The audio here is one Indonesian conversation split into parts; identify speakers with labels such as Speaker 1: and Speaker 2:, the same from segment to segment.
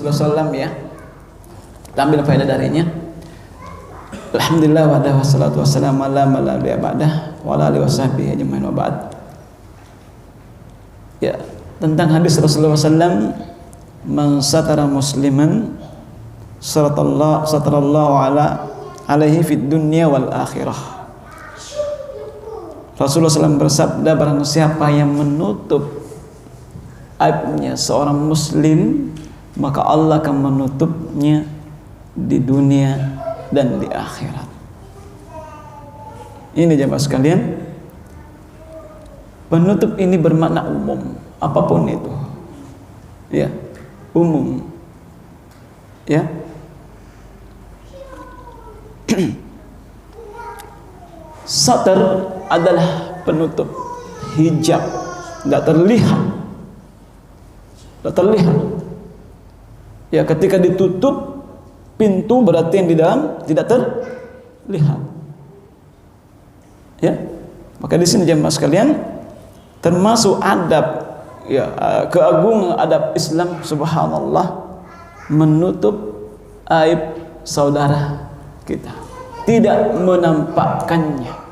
Speaker 1: Rasulullah SAW ya. Kita ambil faedah darinya. Alhamdulillah wa salatu wassalamu ala man la nabiyya ba'dah wa ala alihi washabbihi ajmain wa ba'd. Ya, tentang hadis Rasulullah SAW, man satara musliman satarallahu alaihi fid dunya wal akhirah. Rasulullah SAW bersabda, barang siapa yang menutup aibnya seorang muslim, maka Allah akan menutupnya di dunia dan di akhirat. Ini jemaah sekalian, penutup ini bermakna umum, apapun itu, ya, umum, ya. Satar adalah penutup, hijab, tidak terlihat, tidak terlihat. Ya, ketika ditutup pintu berarti yang di dalam tidak terlihat. Ya, maka di sini jemaah sekalian termasuk adab, ya, keagungan adab Islam, subhanallah, menutup aib saudara kita, tidak menampakkannya.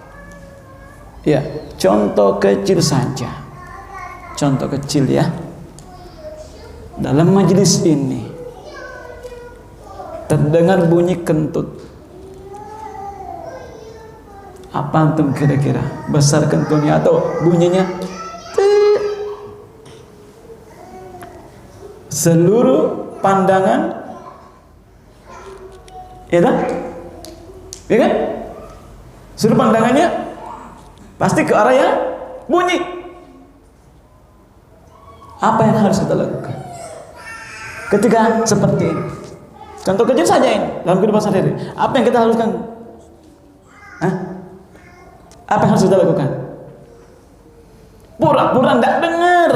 Speaker 1: Ya, contoh kecil saja, contoh kecil ya. Dalam majelis ini terdengar bunyi kentut. Apa antum kira-kira? Besar kentutnya atau bunyinya? Seluruh pandangan, ya kan? Ya kan? Seluruh pandangannya pasti ke arah yang bunyi. Apa yang harus kita lakukan ketika seperti ini? Contoh kecil saja ini dalam kehidupan sehari-hari. Apa yang kita lakukan? Hah? Apa yang harus kita lakukan? Pura-pura tidak dengar.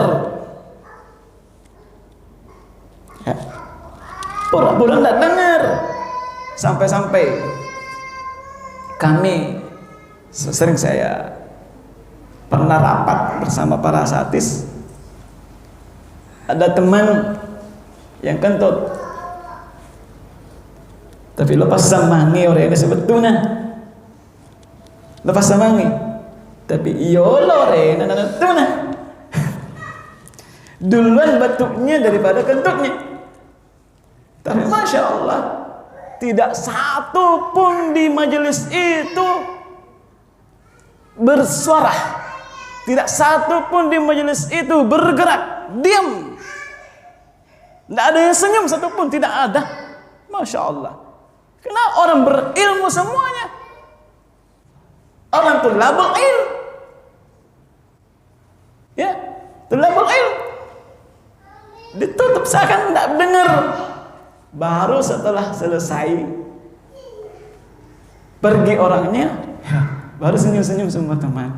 Speaker 1: Ya. Pura-pura tidak dengar. Sampai-sampai kami sering, saya pernah rapat bersama para satis. Ada teman yang kentut, tapi lepas samangi orang ini sebetulnya lepas samangi, tapi iolo orang ini duluan batuknya daripada kentutnya. Tapi masya Allah, tidak satu pun di majelis itu bersuara, tidak satu pun di majelis itu bergerak, diam. Tidak ada yang senyum satupun, tidak ada. Masya Allah. Karena orang berilmu semuanya, orang tulabul ilm, ya, tulabul ilm, ditutup seakan tidak dengar. Baru setelah selesai pergi orangnya, ya, baru senyum-senyum semua teman.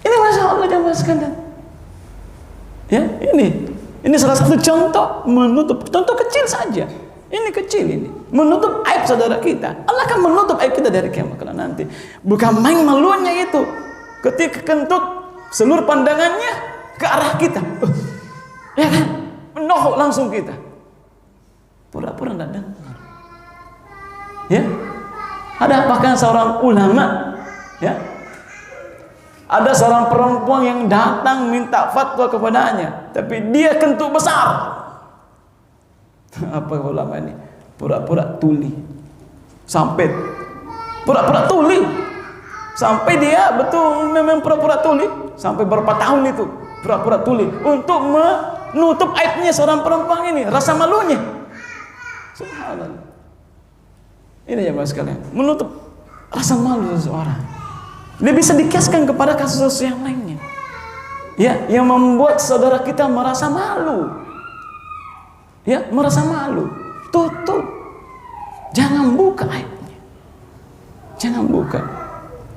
Speaker 1: Ini masya Allah jemaah sekalian. Ya, ini salah satu contoh menutup, contoh kecil saja. Ini kecil ini, menutup aib saudara kita. Allah akan menutup aib kita dari kiamat kelak nanti. Bukan main malunya itu. Ketika kentut, seluruh pandangannya ke arah kita. Ya kan? Menohok langsung kita. Pura-pura tidak dengar. Ya? Ada bahkan seorang ulama, ya, ada seorang perempuan yang datang minta fatwa kepadanya, tapi dia kentut besar. Apa ulama ini? Pura-pura tuli, sampai pura-pura tuli, sampai dia betul memang pura-pura tuli, sampai berapa tahun itu pura-pura tuli untuk menutup aibnya seorang perempuan ini, rasa malunya. Subhanallah. Ini ya mas sekalian, menutup rasa malu seseorang. Dia bisa dikiaskan kepada kasus-kasus yang lainnya, ya, yang membuat saudara kita merasa malu, ya, merasa malu. Tutup, jangan buka aibnya, jangan buka,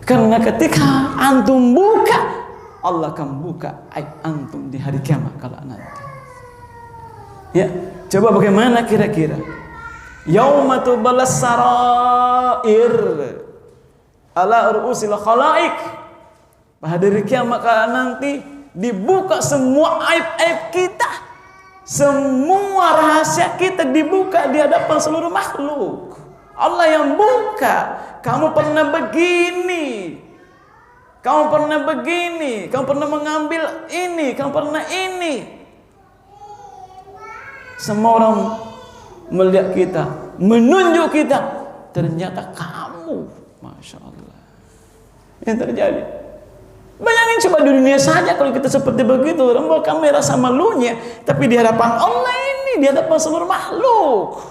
Speaker 1: karena ketika antum buka, Allah akan buka aib antum di hari kiamat kala nanti. Ya, coba bagaimana kira-kira? Yauma tuballas sarair ala ru'usil khalaik. Pada hari kiamat kala nanti dibuka semua aib-aib kita, semua dosa kita dibuka di hadapan seluruh makhluk. Allah yang buka. Kamu pernah begini, kamu pernah begini, kamu pernah mengambil ini, kamu pernah ini. Semua orang melihat kita, menunjuk kita, ternyata kamu. Masya Allah. Yang terjadi. Bayangin coba di dunia saja kalau kita seperti begitu, orang kami rasa malunya, tapi di hadapan Allah ini, di hadapan seluruh makhluk.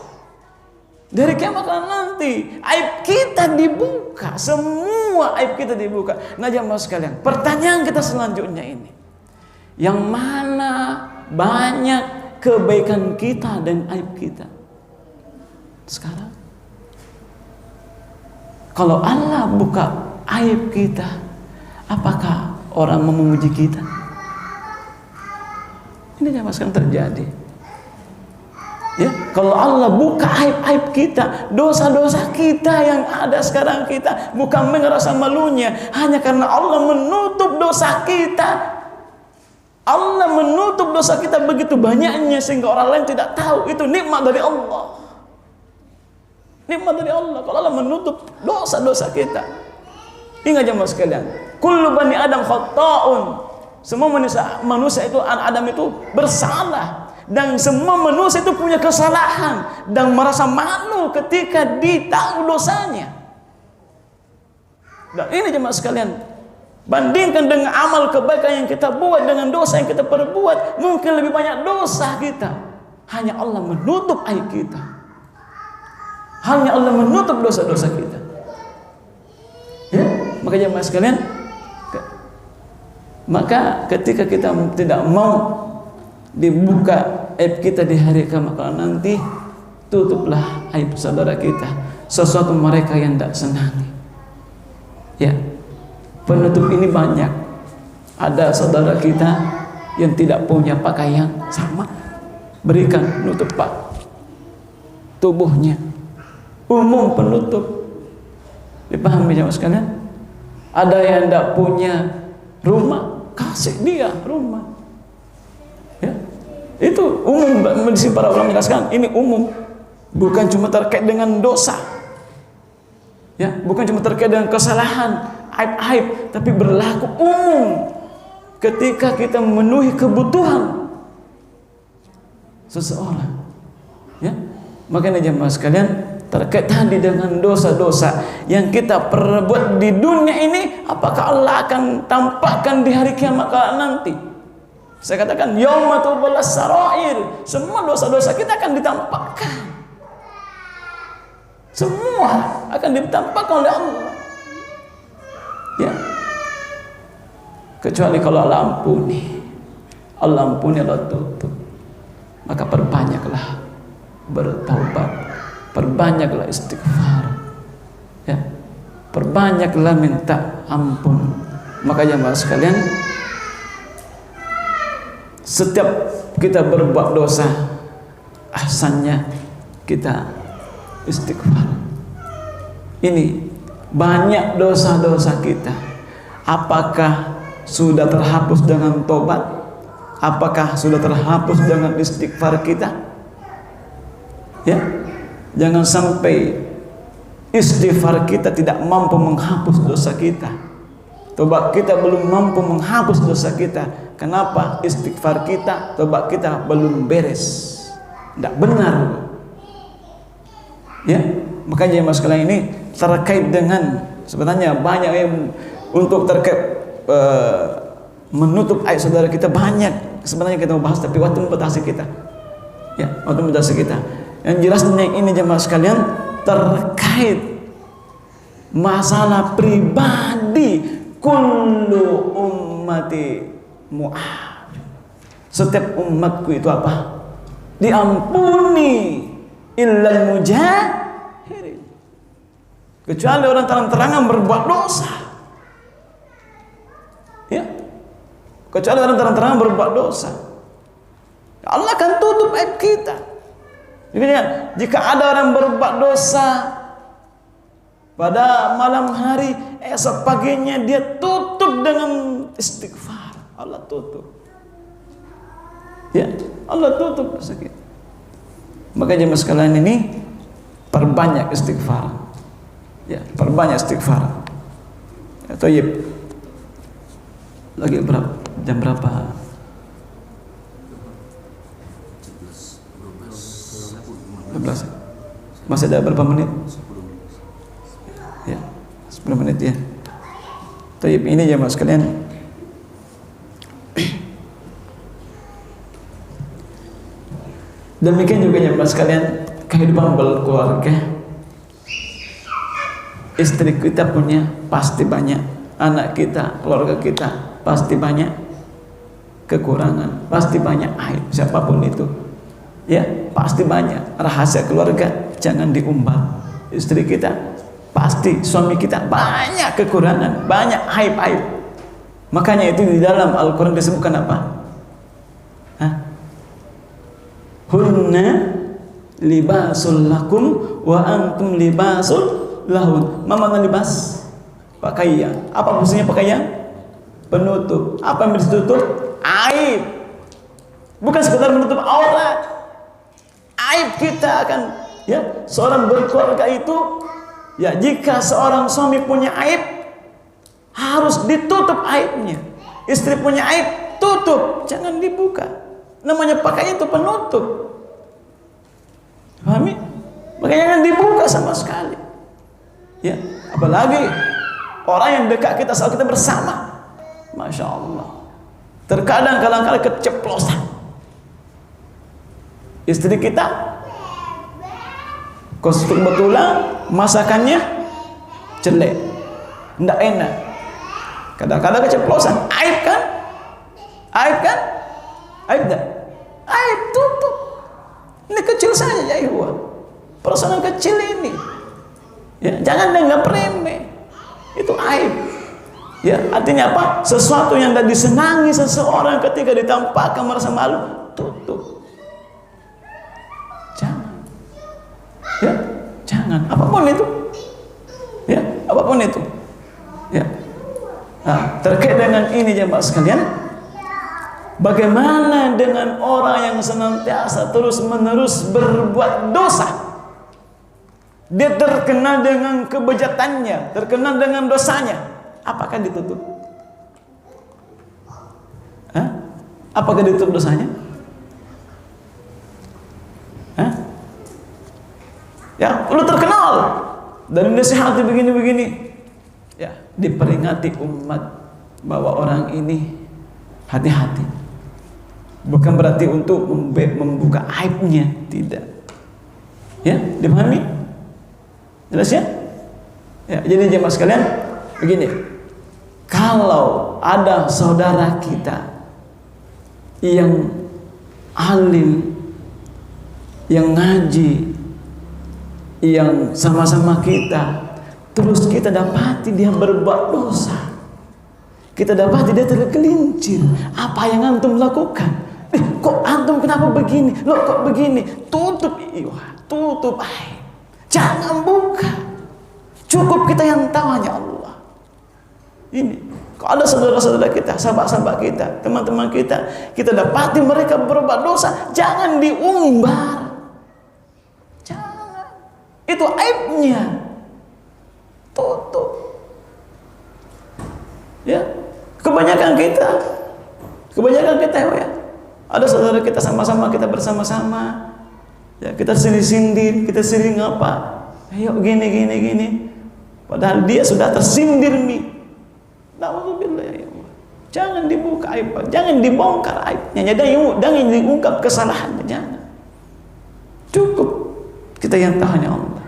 Speaker 1: Dari kiamat nanti aib kita dibuka, semua aib kita dibuka. Nah jamaah sekalian, pertanyaan kita selanjutnya ini, yang mana banyak kebaikan kita dan aib kita sekarang? Kalau Allah buka aib kita, apakah orang mau memuji kita? Ini jamaah sekalian terjadi. Ya, kalau Allah buka aib-aib kita, dosa-dosa kita yang ada sekarang kita, bukan merasa malunya, hanya karena Allah menutup dosa kita. Allah menutup dosa kita begitu banyaknya sehingga orang lain tidak tahu. Itu nikmat dari Allah. Nikmat dari Allah kalau Allah menutup dosa-dosa kita. Ingat jemaah sekalian, kullu bani Adam khata'un. Semua manusia itu, Adam itu bersalah. Dan semua manusia itu punya kesalahan dan merasa malu ketika ditahu dosanya. Dan ini jemaah sekalian, bandingkan dengan amal kebaikan yang kita buat dengan dosa yang kita perbuat, mungkin lebih banyak dosa kita. Hanya Allah menutup aib kita. Hanya Allah menutup dosa-dosa kita. Ya, maka jemaah sekalian, maka ketika kita tidak mau dibuka aib kita di hari kiamat nanti, tutuplah aib saudara kita, sesuatu mereka yang tidak senangi. Ya, penutup ini banyak. Ada saudara kita yang tidak punya pakaian sama, berikan nutup pak tubuhnya, umum penutup. Dipahami jemaah sekalian? Ada yang tidak punya rumah, kasih dia rumah. Ya, itu umum. Di para ulama menjelaskan ini umum, bukan cuma terkait dengan dosa, ya, bukan cuma terkait dengan kesalahan, aib-aib, tapi berlaku umum ketika kita memenuhi kebutuhan seseorang. Ya, makanya jemaah sekalian, terkait tadi dengan dosa-dosa yang kita perbuat di dunia ini, apakah Allah akan tampakkan di hari kiamat nanti? Saya katakan yauma tubulas sarair, semua dosa-dosa kita akan ditampakkan. Semua akan ditampakkan oleh Allah. Ya. Kecuali kalau Allah ampuni. Allah ampuni, Allah tutup. Maka perbanyaklah bertaubat, perbanyaklah istighfar. Ya. Perbanyaklah minta ampun. Maka jemaah sekalian, setiap kita berbuat dosa, ahsannya kita istighfar. Ini banyak dosa-dosa kita. Apakah sudah terhapus dengan tobat? Apakah sudah terhapus dengan istighfar kita? Ya, jangan sampai istighfar kita tidak mampu menghapus dosa kita. Tobat kita belum mampu menghapus dosa kita. Kenapa? Istighfar kita, tobat kita belum beres, tidak benar. Ya, makanya jemaah sekalian ini terkait dengan, sebenarnya banyak yang untuk terkait menutup aib saudara kita, banyak sebenarnya kita mau bahas, tapi waktu membatasi kita. Ya, waktu membatasi kita. Yang jelasnya ini jemaah sekalian terkait masalah pribadi. Kullu ummati mu'af, setiap umatku itu apa? Diampuni, illal mujahirin, kecuali orang terang-terangan berbuat dosa. Ya, kecuali orang terang-terangan berbuat dosa, Allah akan tutup aib kita. Jadi jika ada orang berbuat dosa pada malam hari, esok paginya dia tutup dengan istighfar. Allah tutup. Ya, Allah tutup dosa kita. Maka jemaah sekalian ini perbanyak istighfar. Ya, perbanyak istighfar. Ya, thayyib. Lagi berapa? Jam berapa? Masih ada berapa menit? Ya, 10 menit ya. Thayyib, ini jemaah sekalian. Demikian juga jemaah sekalian, kehidupan berkeluarga. Istri kita punya pasti banyak, anak kita, keluarga kita pasti banyak kekurangan, pasti banyak aib, siapapun itu. Ya, pasti banyak rahasia keluarga, jangan diumbar. Istri kita pasti, suami kita banyak kekurangan, banyak aib-aib. Makanya itu di dalam Al-Quran disebutkan apa? Hunna libasul lakum wa antum libasul lahun. Mana libas? Pakaian. Apa fungsinya pakaian? Penutup. Apa yang ditutup? Aib. Bukan sekedar menutup aurat. Aib kita akan, ya, seorang berkeluarga itu, ya, jika seorang suami punya aib, harus ditutup aibnya. Istri punya aib, tutup, jangan dibuka. Namanya pakaian itu penutup. Pahami? Makanya jangan dibuka sama sekali. Ya, apalagi orang yang dekat kita saat kita bersama, Masya Allah, terkadang kadang-kadang keceplosan. Istri kita kebetulan masakannya jelek, tidak enak, kadang-kadang keceplosan. Aib kan? Aib kan? Aib tak? Aib, tutup. Ini kecil saja ya ikhwan, persoalan kecil ini. Ya, jangan dianggap remeh. Itu aib. Ya, artinya apa? Sesuatu yang tidak disenangi seseorang ketika ditampakkan merasa malu, tutup. Jangan. Ya, jangan. Apapun itu. Ya, apapun itu. Ya. Nah, terkait dengan ini jemaah sekalian, bagaimana dengan orang yang senantiasa terus-menerus berbuat dosa? Dia terkenal dengan kebejatannya, terkenal dengan dosanya. Apakah ditutup? Apakah ditutup dosanya? Ya, lu terkenal dan nasihati begini-begini. Ya, diperingati umat bahwa orang ini hati-hati. Bukan berarti untuk membuka aibnya, tidak. Ya, dipahami? Jelas ya? Ya, jadi jemaah sekalian, begini. Kalau ada saudara kita yang alim, yang ngaji, yang sama-sama kita, terus kita dapati dia berbuat dosa, kita dapati dia tergelincir, apa yang antum lakukan? Kok antum kenapa begini? Loh kok begini? Tutup, tutup aib. Jangan buka. Cukup kita yang tahu, hanya Allah. Ini, kalau ada saudara-saudara kita, sahabat-sahabat kita, teman-teman kita, kita dapati mereka berbuat dosa, jangan diumbar. Jangan. Itu aibnya. Tutup. Ya, kebanyakan kita, ya. Ada saudara kita sama-sama, kita bersama-sama. Ya, kita sering sindir, kita sering apa? Ayo gini. Padahal dia sudah tersindir nih. Nauzubillah ya Allah. Jangan dibuka aib, jangan dibongkar aibnya, jangan diungkap kesalahannya, jangan. Cukup kita yang tahu hanya Allah.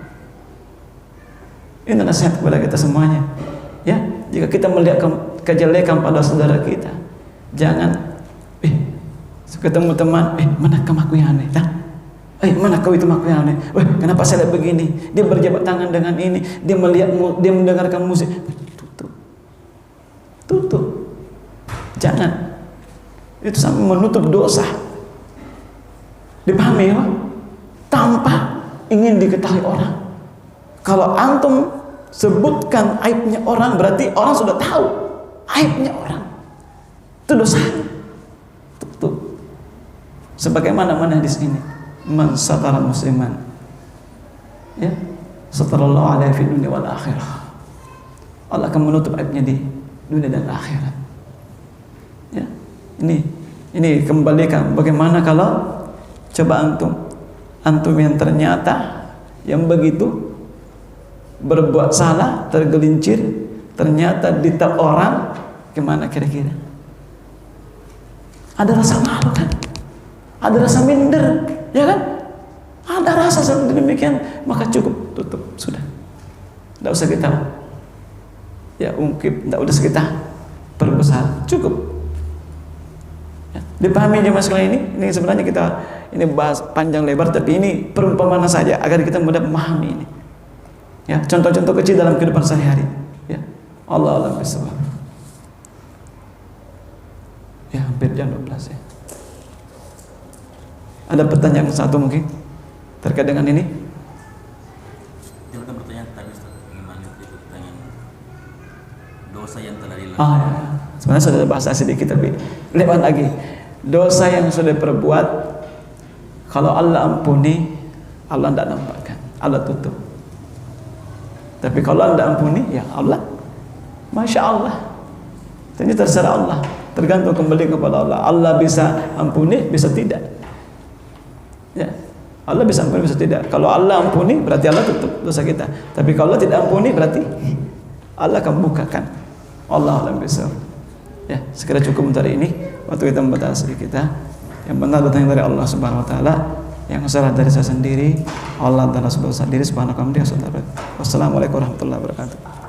Speaker 1: Ini nasihat kepada kita semuanya. Ya, jika kita melihat kejelekan pada saudara kita, jangan ketemu teman, mana kamu aku yang aneh? Mana kau itu makhluk aneh? Kenapa saya lihat begini? Dia berjabat tangan dengan ini, dia mendengarkan musik. Tutup. Jangan. Itu sama menutup dosa. Dipahami ya? Tanpa ingin diketahui orang. Kalau antum sebutkan aibnya orang, berarti orang sudah tahu aibnya orang. Itu dosanya. Tutup. Sebagaimana hadis ini. man satara musliman, ya, satarallahu alaihi fid dunya wal akhirah. Allah akan menutup aibnya di dunia dan akhirat. Ya, ini kembalikan bagaimana kalau coba antum yang ternyata yang begitu berbuat salah, tergelincir, ternyata ditap orang, gimana kira-kira? Ada rasa malu kan? Ada rasa minder, ya kan? Ada rasa seperti demikian, maka cukup, tutup, sudah. Tidak usah kita ungkip, tidak usah kita perbesar, cukup. Ya, dipahami jemaah sekalian ini sebenarnya kita ini bahas panjang lebar, tapi ini perumpamaan saja agar kita mudah memahami ini. Ya, contoh-contoh kecil dalam kehidupan sehari-hari. Ya, Allah a'lam bishawab. Ya, hampir jam 12 ya. Ada pertanyaan satu mungkin terkait dengan ini?
Speaker 2: Dia ada pertanyaan tadi, bagaimana itu pertanyaan dosa yang telah dilakukan.
Speaker 1: Ya. Sebenarnya sudah bahasa sedikit tapi lewat lagi. Dosa yang sudah perbuat, kalau Allah ampuni, Allah tidak nampakkan, Allah tutup. Tapi kalau Anda ampuni, ya Allah, Masya Allah. Ini terserah Allah, tergantung kembali kepada Allah. Allah bisa ampuni, bisa tidak. Ya, Allah bisa ampuni, bisa tidak. Kalau Allah ampuni, berarti Allah tutup dosa kita. Tapi kalau Allah tidak ampuni, berarti Allah akan bukakan. Allah alam bisa. Ya, sekira cukup untuk hari ini. Waktu kita membatasi kita. Yang benar datang dari Allah Subhanahu Wa Taala. Yang salah dari saya sendiri. Allah dan Rasulullah sendiri. Subhanahu Wa Taala. Wassalamualaikum warahmatullahi wabarakatuh.